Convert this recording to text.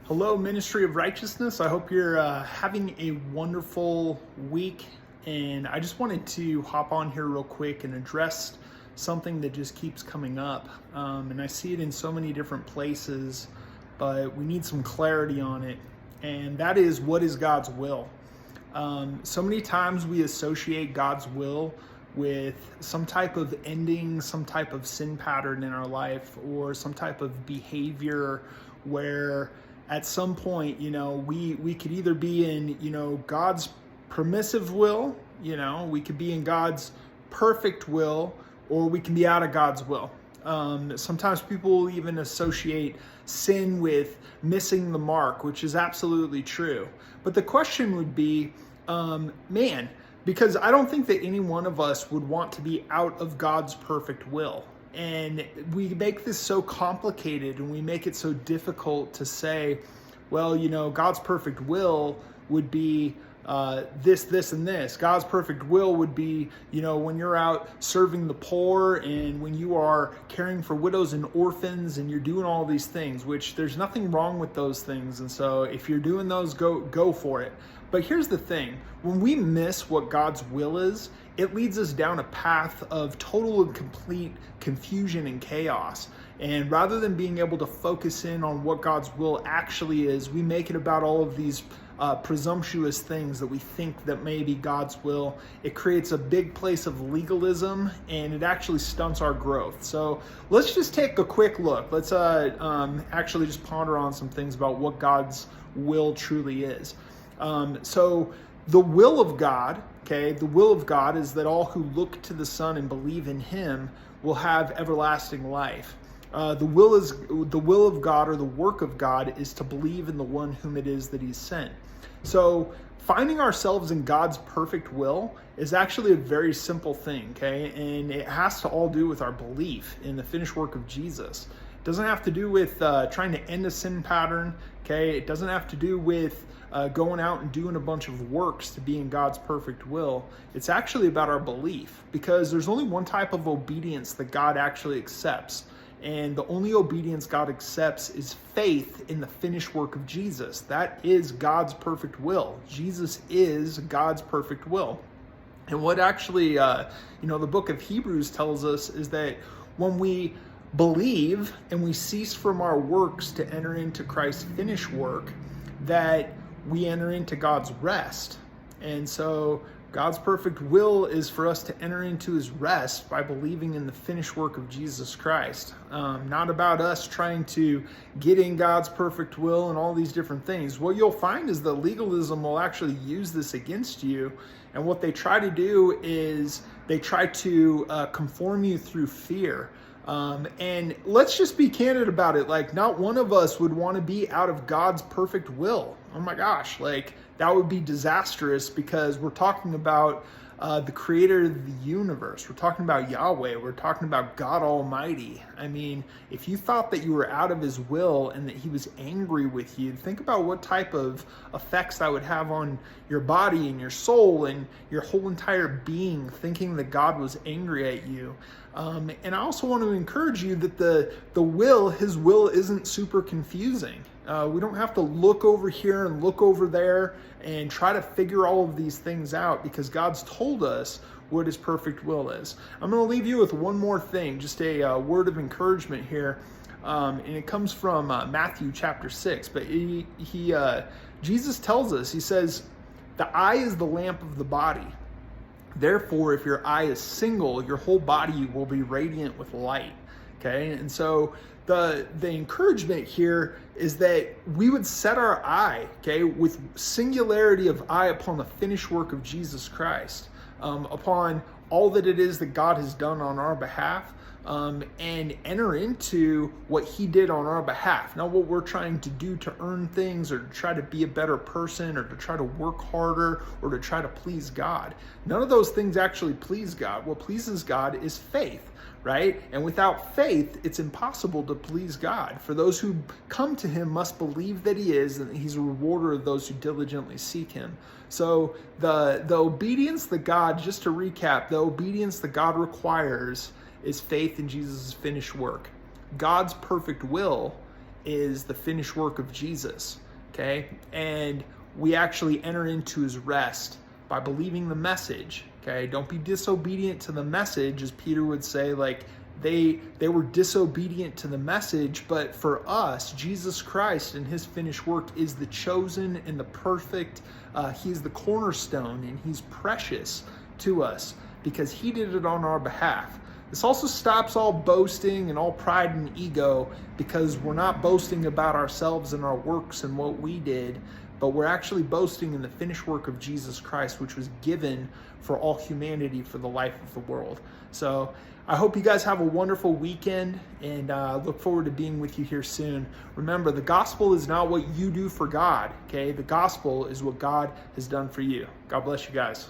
Hello, Ministry of Righteousness. I hope you're having a wonderful week. And I just wanted to hop on here real quick and address something that just keeps coming up. And I see it in so many different places, but we need some clarity on it. And that is, what is God's will? So many times we associate God's will with some type of ending, some type of sin pattern in our life, or some type of behavior where at some point, we could either be in, God's permissive will, we could be in God's perfect will, or we can be out of God's will. Sometimes people will even associate sin with missing the mark, which is absolutely true. But the question would be, because I don't think that any one of us would want to be out of God's perfect will. And we make this so complicated and we make it so difficult to say, well, God's perfect will would be this, and this. God's perfect will would be, when you're out serving the poor and when you are caring for widows and orphans and you're doing all these things, which there's nothing wrong with those things. And so if you're doing those, go for it. But here's the thing, when we miss what God's will is, it leads us down a path of total and complete confusion and chaos. And rather than being able to focus in on what God's will actually is, we make it about all of these presumptuous things that we think that may be God's will. It creates a big place of legalism, and it actually stunts our growth. So let's just take a quick look. Let's actually just ponder on some things about what God's will truly is. So the will of God, the will of God is that all who look to the Son and believe in Him will have everlasting life. The will of God, or the work of God, is to believe in the one whom it is that He's sent. So finding ourselves in God's perfect will is actually a very simple thing, and it has to all do with our belief in the finished work of Jesus. It doesn't have to do with trying to end a sin pattern, It doesn't have to do with going out and doing a bunch of works to be in God's perfect will. It's actually about our belief, because there's only one type of obedience that God actually accepts. And the only obedience God accepts is faith in the finished work of Jesus. That is God's perfect will. Jesus is God's perfect will. And what actually, the book of Hebrews tells us is that when we believe and we cease from our works to enter into Christ's finished work, that we enter into God's rest. And so God's perfect will is for us to enter into His rest by believing in the finished work of Jesus Christ. Not about us trying to get in God's perfect will and all these different things. What you'll find is that legalism will actually use this against you. And what they try to do is they try to conform you through fear. And let's just be candid about it. Like, not one of us would want to be out of God's perfect will. Oh my gosh, that would be disastrous, because we're talking about the creator of the universe. We're talking about Yahweh. We're talking about God Almighty. I mean, if you thought that you were out of His will and that He was angry with you, think about what type of effects that would have on your body and your soul and your whole entire being, thinking that God was angry at you. And I also want to encourage you that His will isn't super confusing. We don't have to look over here and look over there and try to figure all of these things out, because God's told us what His perfect will is. I'm going to leave you with one more thing, just a word of encouragement here. And it comes from Matthew chapter 6. But Jesus tells us, He says, the eye is the lamp of the body. Therefore, if your eye is single, your whole body will be radiant with light. And so the encouragement here is that we would set our eye, with singularity of eye upon the finished work of Jesus Christ, upon all that it is that God has done on our behalf, and enter into what He did on our behalf. Not what we're trying to do to earn things, or to try to be a better person, or to try to work harder, or to try to please God. None of those things actually please God. What pleases God is faith. Right? And without faith, it's impossible to please God. For those who come to Him must believe that He is, and that He's a rewarder of those who diligently seek Him. So the obedience that God, just to recap, the obedience that God requires is faith in Jesus' finished work. God's perfect will is the finished work of Jesus, okay? And we actually enter into his rest by believing the message, okay? Don't be disobedient to the message, as Peter would say, like they were disobedient to the message, but for us, Jesus Christ and his finished work is the chosen and the perfect. He's the cornerstone, and he's precious to us because he did it on our behalf. This also stops all boasting and all pride and ego, because we're not boasting about ourselves and our works and what we did, but we're actually boasting in the finished work of Jesus Christ, which was given for all humanity for the life of the world. So I hope you guys have a wonderful weekend, and look forward to being with you here soon. Remember, the gospel is not what you do for God, okay? The gospel is what God has done for you. God bless you guys.